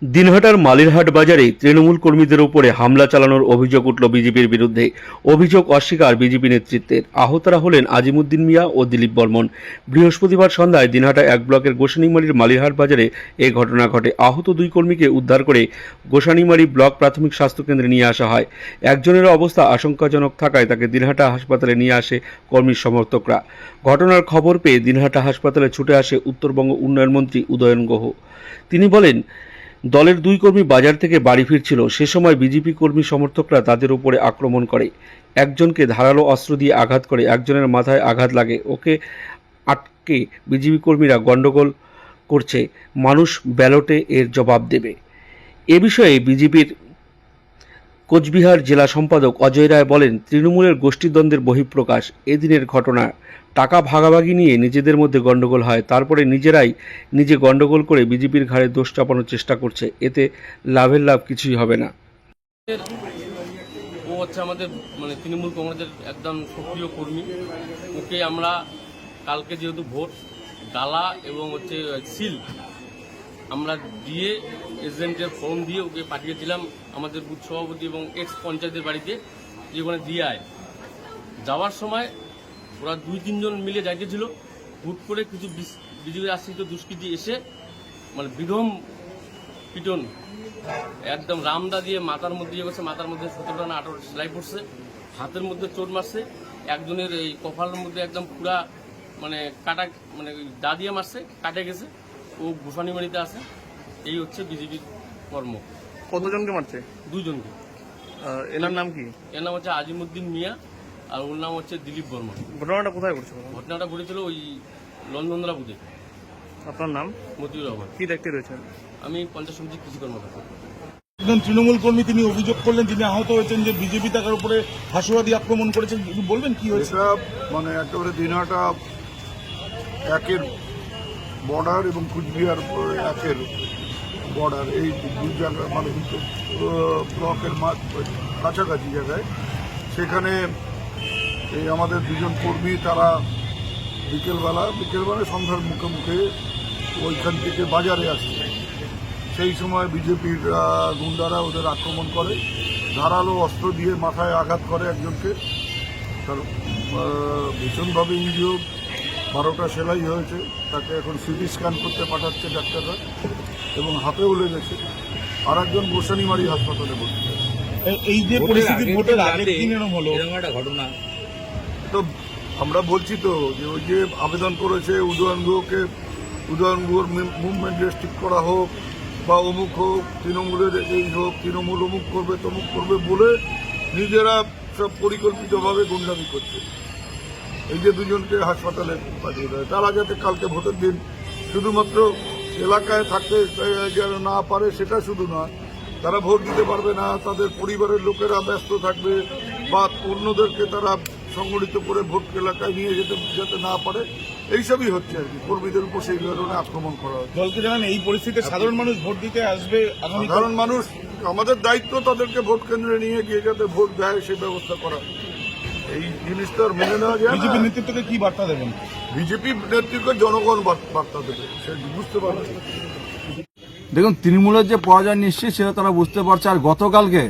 দিনহাটার মালিরহাট বাজারে তৃণমূল কর্মীদের উপরে হামলা চালানোর অভিযোগ উঠল বিজেপির বিরুদ্ধে। অভিযোগ অস্বীকার বিজেপি নেতৃত্বের। আহতরা হলেন আজিমুদ্দিন মিয়া ও দিলীপ বর্মন। বৃহস্পতিবার সন্ধ্যায় দিনহাটা 1 ব্লকের গোসানিমারির মালিরহাট বাজারে এই ঘটনা ঘটে। আহত 2 কর্মীকে উদ্ধার করে গোসানিমারি ব্লক প্রাথমিক স্বাস্থ্যকেন্দ্রে নিয়ে আসা হয়। একজনের অবস্থা আশঙ্কাজনক থাকায় তাকে দিনহাটা হাসপাতালে নিয়ে আসে কর্মী সমর্থকরা। ঘটনার খবর পেয়ে দিনহাটা হাসপাতালে ছুটে আসে উত্তরবঙ্গ উন্নয়ন মন্ত্রী উদয়ন গুহ। তিনি বলেন, দলের 2 কর্মী বাজার থেকে বাড়ি ফিরছিল। সে সময় বিজেপি কর্মী সমর্থকরা তাদের উপরে আক্রমণ করে। একজনকে ধারালো অস্ত্র দিয়ে আঘাত করে, একজনের মাথায় আঘাত লাগে। ওকে আটকে বিজেপি কর্মীরা গন্ডগোল করছে, মানুষ ব্যালটে এর জবাব দেবে। এ বিষয়ে বিজেপির কোচবিহার জেলা সম্পাদক অজয় রায় বলেন, তৃণমূলের গোষ্ঠীদ্বন্দ্বের বহিঃপ্রকাশ এদিনের ঘটনা। টাকা ভাগাভাগি নিয়ে নিজেদের মধ্যে গন্ডগোল হয়, তারপরে নিজেরাই নিজে গন্ডগোল করে বিজেপির ঘাড়ে দোষ চাপানোর চেষ্টা করছে। এতে লাভের লাভ কিছুই হবে না। ও হচ্ছে আমাদের তৃণমূল কংগ্রেসের একদম সক্রিয় কর্মী। ওকে আমরা কালকে যেহেতু ভোট ডালা এবং সিল আমরা দিয়ে এজেন্টের ফর্ম দিয়ে ওকে পাঠিয়েছিলাম আমাদের বুথ সভাপতি এবং এক্স পঞ্চায়েতের বাড়িতে, যে ওখানে দিয়ে আয়। যাওয়ার সময় ওরা 2-3 জন মিলে যাইতেছিল। হুট করে কিছু বিজেপি আশ্রিত দুষ্কৃতী এসে বিধম পিটন একদম রামদা দিয়ে মাথার মধ্যে ইয়ে করছে। মাথার মধ্যে 17টা না 18টা সেলাই পড়ছে, হাতের মধ্যে চোট মারছে। একজনের এই কপালের মধ্যে একদম পুরা কাটা দা দিয়ে মারছে, কাটে গেছে। ও গোসানিমারিতে আছে। এই হচ্ছে বিজেপির কর্ম। কতজনকে মারছে? 2 জনকে। এনার নাম কি? এর নাম হচ্ছে আজিমুদ্দিন মিয়া আর ওর নাম হচ্ছে দিলীপ বর্মন। ঘটনাটা কোথায় ঘটছে? ঘটনাটা ঘটেছিল ওই লন্ডনদরা বুথে। আপনার নাম? মতিউর রহমান। কি দেখতে রয়েছেন? আমি পঞ্চায়েত সমিতির কৃষি কর্মকর্তা। একজন তৃণমূল কর্মী তিনি অভিযোগ করলেন, তিনি আহত হয়েছেন, যে বিজেপি তার উপরে হাসুয়াদি আক্রমণ করেছেন। বলবেন কি হয়েছে? একেবারে দিনহাটা 1-এর বর্ডার এবং কুচবিহার 1-এর বর্ডার, এই 2 জায়গা ব্লকের কাছাকাছি জায়গায়। সেখানে এই আমাদের 2 জন কর্মী তারা বিকেলবেলা সন্ধ্যার মুখে মুখে ওইখান থেকে বাজারে আসছে। সেই সময় বিজেপির গুন্ডারা ওদের আক্রমণ করে, ধারালো অস্ত্র দিয়ে মাথায় আঘাত করে একজনকে। তার ভীষণভাবে ইনজিওর, 12টা সেলাই হয়েছে। তাকে এখন সিটি স্ক্যান করতে পাঠাচ্ছে ডাক্তাররা, এবং হাতেও লেগেছে। আর একজন গোসানিমারি হাসপাতালে ভর্তি আছে। এই যে পরিস্থিতি ভোটের আগের দিন এরকম হলো, ঘটনা তো আমরা বলছি তো যে ওই যে আবেদন করেছে উদয়ন গুহর মুভমেন্ট রেস্ট্রিক্ট করা হোক বা অমুক হোক, তৃণমূলের এই হোক, তৃণমূল অমুক করবে তমুক করবে বলে নিজেরা সব পরিকল্পিতভাবে গুন্ডামি করছে। এই যে 2 জনকে হাসপাতালে পাঠিয়ে দেয়, তারা যাতে কালকে ভোটের দিন শুধুমাত্র এলাকায় থাকতে যেন না পারে সেটা শুধু না, তারা ভোট দিতে পারবে না, তাদের পরিবারের লোকেরা ব্যস্ত থাকবে বা অন্যদেরকে তারা সংগঠিত করে ভোট এলাকায় নিয়ে যেতে যাতে না পারে, এইসবই হচ্ছে আর কি। কর্মীদের উপর সেই ধরনের আক্রমণ করা হচ্ছে। দলকে জানান এই পরিস্থিতিতে সাধারণ মানুষ ভোট দিতে আসবে। সাধারণ মানুষ, আমাদের দায়িত্ব তাদেরকে ভোট কেন্দ্রে নিয়ে গিয়ে যাতে ভোট দেয় সেই ব্যবস্থা করা। এই জিনিসটা আর মেনে নেওয়া যায় না। বিজেপি নেতৃত্বকে কি বার্তা দেবেন? বিজেপি নেতৃত্বে জনগণ বার্তা দেবে, সে বুঝতে পারবে। দেখুন, তৃণমূলের যে পরাজয় নিশ্চিত সেটা তারা বুঝতে পারছে। আর গতকালকে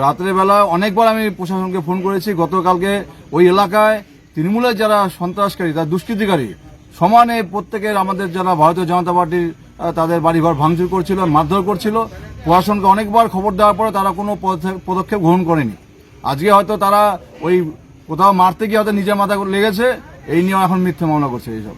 রাত্রের বেলা অনেকবার আমি প্রশাসনকে ফোন করেছি। গতকালকে ওই এলাকায় তৃণমূলের যারা সন্ত্রাসকারী, তারা দুষ্কৃতিকারী সমানে প্রত্যেকের আমাদের যারা ভারতীয় জনতা পার্টির তাদের বাড়িঘর ভাঙচুর করছিল, মারধর করছিল। প্রশাসনকে অনেকবার খবর দেওয়ার পরে তারা কোনো পদক্ষেপ গ্রহণ করেনি। আজকে হয়তো তারা ওই কোথাও মারতে গিয়ে হয়তো নিজের মাথা লেগেছে, এই নিয়ে এখন মিথ্যে মামলা করছে এইসব।